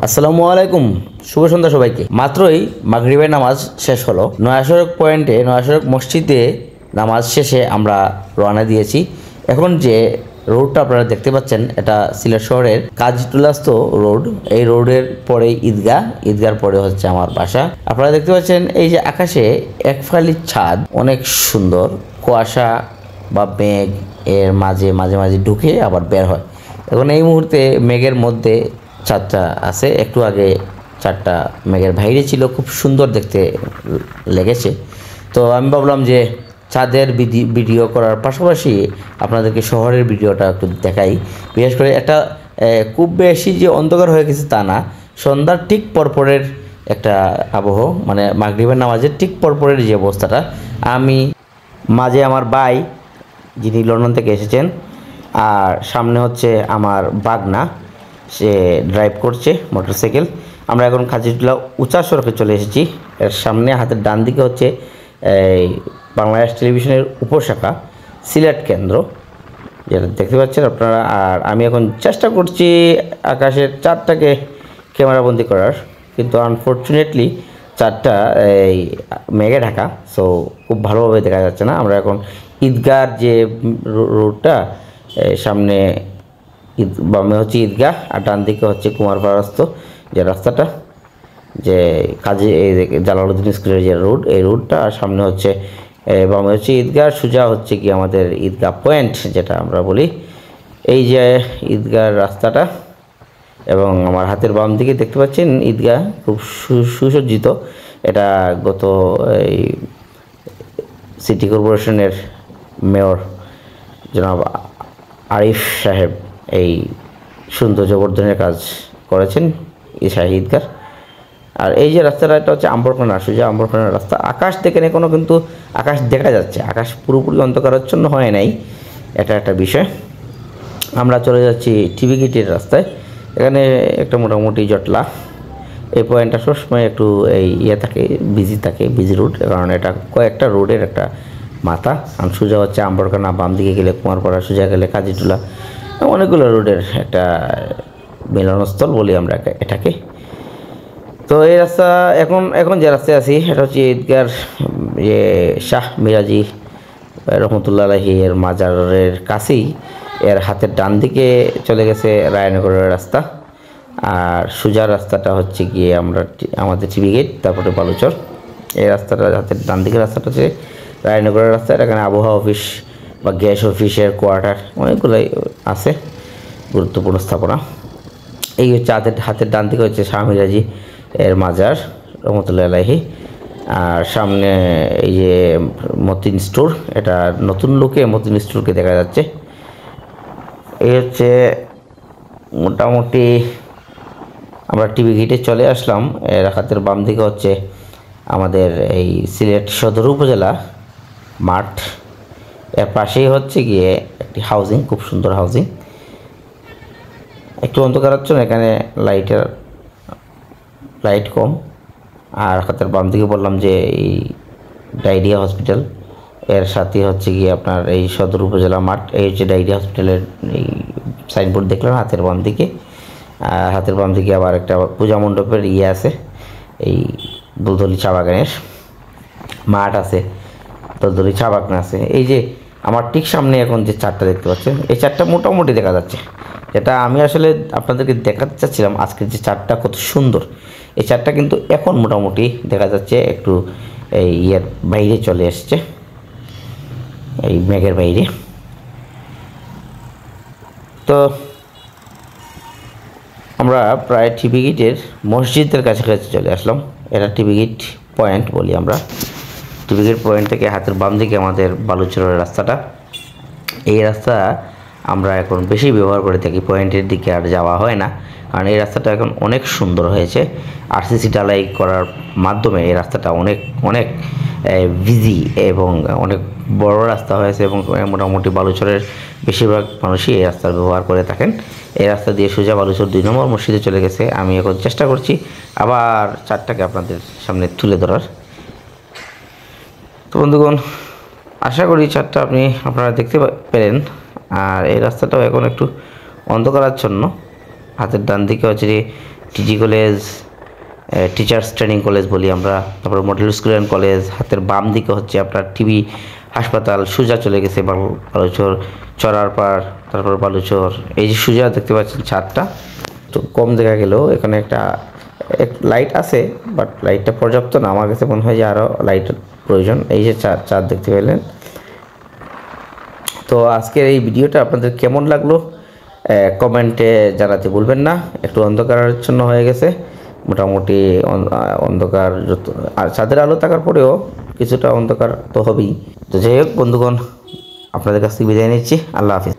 আসসালামু আলাইকুম, শুভ সন্ধ্যা সবাইকে। মাত্রই মাগরিবের নামাজ শেষ হলো। নয়াসড়ক পয়েন্টে, নয়াসড়ক মসজিদে নামাজ শেষে আমরা রওনা দিয়েছি। এখন যে রোডটা আপনারা দেখতে পাচ্ছেন, এটা সিলেট শহরের কাজীটুলাস্ত রোড। এই রোডের পরে ঈদগাহ, ঈদগার পরে হচ্ছে আমার বাসা। আপনারা দেখতে পাচ্ছেন এই যে আকাশে এক ফালি ছাদ, অনেক সুন্দর। কুয়াশা বা মেঘ এর মাঝে মাঝে মাঝে ঢুকে আবার বের হয়। এখন এই মুহূর্তে মেঘের মধ্যে চাঁদটা আছে। একটু আগে চাঁদটা মেঘের বাইরে ছিল, খুব সুন্দর দেখতে লেগেছে। তো আমি ভাবলাম যে চাঁদের ভিডিও করার পাশাপাশি আপনাদেরকে শহরের ভিডিওটা একটু দেখাই। বিশেষ করে একটা খুব বেশি যে অন্ধকার হয়ে গেছে তা না, সন্ধ্যার ঠিক পরপরের একটা আবহ, মানে মাগরিবের নামাজের ঠিক পরপরের যে অবস্থাটা। আমি মাঝে আমার ভাই, যিনি লন্ডন থেকে এসেছেন, আর সামনে হচ্ছে আমার বাগনা, সে ড্রাইভ করছে মোটরসাইকেল। আমরা এখন কাজীটুলা উঁচা সড়কে চলে এসেছি। এর সামনে হাতের ডান দিকে হচ্ছে এই বাংলাদেশ টেলিভিশনের উপশাখা সিলেট কেন্দ্র, যেটা দেখতে পাচ্ছেন আপনারা। আর আমি এখন চেষ্টা করছি আকাশের চাঁদটাকে ক্যামেরাবন্দি করার, কিন্তু আনফর্চুনেটলি চাঁদটা এই মেঘে ঢাকা, সো খুব ভালোভাবে দেখা যাচ্ছে না। আমরা এখন ঈদগাহর যে রোডটা, সামনে বামে হচ্ছে ঈদগাহ আর ডান দিকে হচ্ছে কুমারপাড়া রাস্তা, যে রাস্তাটা, যে কাজী জালালউদ্দিন স্কুলের যে রোড, এই রোডটা। আর সামনে হচ্ছে বামে হচ্ছে ঈদগাহ, সোজা হচ্ছে কি আমাদের ঈদগাহ পয়েন্ট যেটা আমরা বলি। এই যে ঈদগাহ রাস্তাটা, এবং আমার হাতের বাম দিকে দেখতে পাচ্ছেন ঈদগাহ, খুব সুসজ্জিত। এটা গত এই সিটি কর্পোরেশনের মেয়র জনাব আরিফ সাহেব এই সৌন্দর্য বর্ধনের কাজ করেছেন এই শাহী ঈদগাহ। আর এই যে রাস্তাটা, এটা হচ্ছে আম্বরখানা, সোজা আম্বরখানার রাস্তা। আকাশ দেখেন এখনও কিন্তু আকাশ দেখা যাচ্ছে, আকাশ পুরোপুরি অন্ধকারাচ্ছন্ন হয় নাই, এটা একটা বিষয়। আমরা চলে যাচ্ছি টিভি গেটের রাস্তায়। এখানে একটা মোটামুটি জটলা। এই পয়েন্টটা সবসময় একটু এই থাকে, বিজি রোড, কারণ এটা কয়েকটা রোডের একটা মাথা। আর সোজা হচ্ছে আম্বরখানা, বাম দিকে গেলে কুমারপাড়া, সোজা গেলে কাজীটুলা, অনেকগুলো রোডের একটা মিলনস্থল বলি আমরা এটাকে। তো এই রাস্তা এখন যে রাস্তায় আছি, এটা হচ্ছে ঈদগার যে শাহ মিরাজি রহমতুল্লাহ আলাইহি এর মাজারের কাছেই। এর হাতের ডান দিকে চলে গেছে রায়নগরের রাস্তা, আর সোজা রাস্তাটা হচ্ছে গিয়ে আমাদের টিভি গেট, তারপরে বালুচর। এই রাস্তাটা, হাতের ডান দিকের রাস্তাটা হচ্ছে রায়নগরের রাস্তা। এখানে আবহাওয়া অফিস বা গ্যাস অফিসের কোয়ার্টার অনেকগুলোই আছে, গুরুত্বপূর্ণ স্থাপনা। এই হচ্ছে হাতের ডান দিকে হচ্ছে শাহ মিরাজি এর মাজার রহমতুল্লাহ আলাইহি। আর সামনে এই যে মতিন স্টোর, এটা নতুন লুকে মতিন স্টোরকে দেখা যাচ্ছে। এই হচ্ছে মোটামুটি আমরা টিভি গেটে চলে আসলাম। এর হাতের বাম দিকে হচ্ছে আমাদের এই সিলেট সদর উপজেলা মাঠ। এর পাশেই হচ্ছে গিয়ে একটি হাউজিং, খুব সুন্দর হাউজিং। একটু অন্ধকারাচ্ছন্ন, এখানে লাইট কম। আর হাতের বাম দিকে বললাম যে এই ডায়রিয়া হসপিটাল, এর সাথে হচ্ছে গিয়ে আপনার এই সদর উপজেলা মাঠ। এই হচ্ছে ডায়রিয়া হসপিটালের এই সাইনবোর্ড দেখলাম হাতের বাম দিকে। আর হাতের বাম দিকে আবার একটা পূজা মণ্ডপের আছে, এই দুলদলি চা বাগানের মাঠ আছে, দুলদলি চা বাগান আছে। এই যে আমার ঠিক সামনে এখন যে চারটা দেখতে পাচ্ছেন, এই চারটা মোটামুটি দেখা যাচ্ছে। যেটা আমি আসলে আপনাদেরকে দেখাতে চাচ্ছিলাম আজকের যে চারটা কত সুন্দর, এই চারটা কিন্তু এখন মোটামুটি দেখা যাচ্ছে একটু এই বাইরে চলে এসছে, এই মেঘের বাইরে। তো আমরা প্রায় টিভি গেটের মসজিদের কাছাকাছি চলে আসলাম। এটা টিভি গেট পয়েন্ট বলি আমরা। টিভি গেট পয়েন্ট থেকে হাতের বাম দিকে আমাদের বালুচরের রাস্তাটা। এই রাস্তা আমরা এখন বেশি ব্যবহার করে থাকি, পয়েন্টের দিকে আর যাওয়া হয় না, কারণ এই রাস্তাটা এখন অনেক সুন্দর হয়েছে। আরসিসি ঢালাই করার মাধ্যমে এই রাস্তাটা অনেক অনেক বিজি এবং অনেক বড় রাস্তা হয়েছে, এবং মোটামুটি বালুচরের বেশিরভাগ মানুষই এই রাস্তার ব্যবহার করে থাকেন। এই রাস্তা দিয়ে সোজা বালুচর 2 নম্বর মসজিদে চলে গেছে। আমি এখন চেষ্টা করছি আবার চারটাকে আপনাদের সামনে তুলে ধরার। তো বন্ধুগণ, আশা করি চারটা আপনারা দেখতে পেলেন। আর এই রাস্তাটাও এখন একটু অন্ধকারাচ্ছন্ন। হাতের ডান দিকে হচ্ছে টিজি কলেজ, টিচার্স ট্রেনিং কলেজ বলি আমরা, তারপর মডেল স্কুল অ্যান্ড কলেজ। হাতের বাম দিকে হচ্ছে আপনার টিবি হাসপাতাল, সোজা চলে গেছে বালুচর চড়ার পাড়, তারপর বালুচর। এই যে সোজা দেখতে পাচ্ছেন ছাদটা, একটু কম দেখা গেলেও এখানে একটা লাইট আছে, বাট লাইটটা পর্যাপ্ত না, আমার কাছে মনে হয় যে আরও লাইটের প্রয়োজন। এই যে চাঁদ দেখতে পেলেন। তো আজকের এই ভিডিওটা আপনাদের কেমন লাগলো কমেন্টে জানাতে ভুলবেন না। একটু অন্ধকারাচ্ছন্ন হয়ে গেছে, মোটামুটি অন্ধকার, যত আর চাঁদের আলো থাকার পরেও কিছুটা অন্ধকার তো হবেই। তো যাই হোক বন্ধুগণ, আপনাদের কাছ থেকে বিদায় নিচ্ছি। আল্লাহ হাফিজ।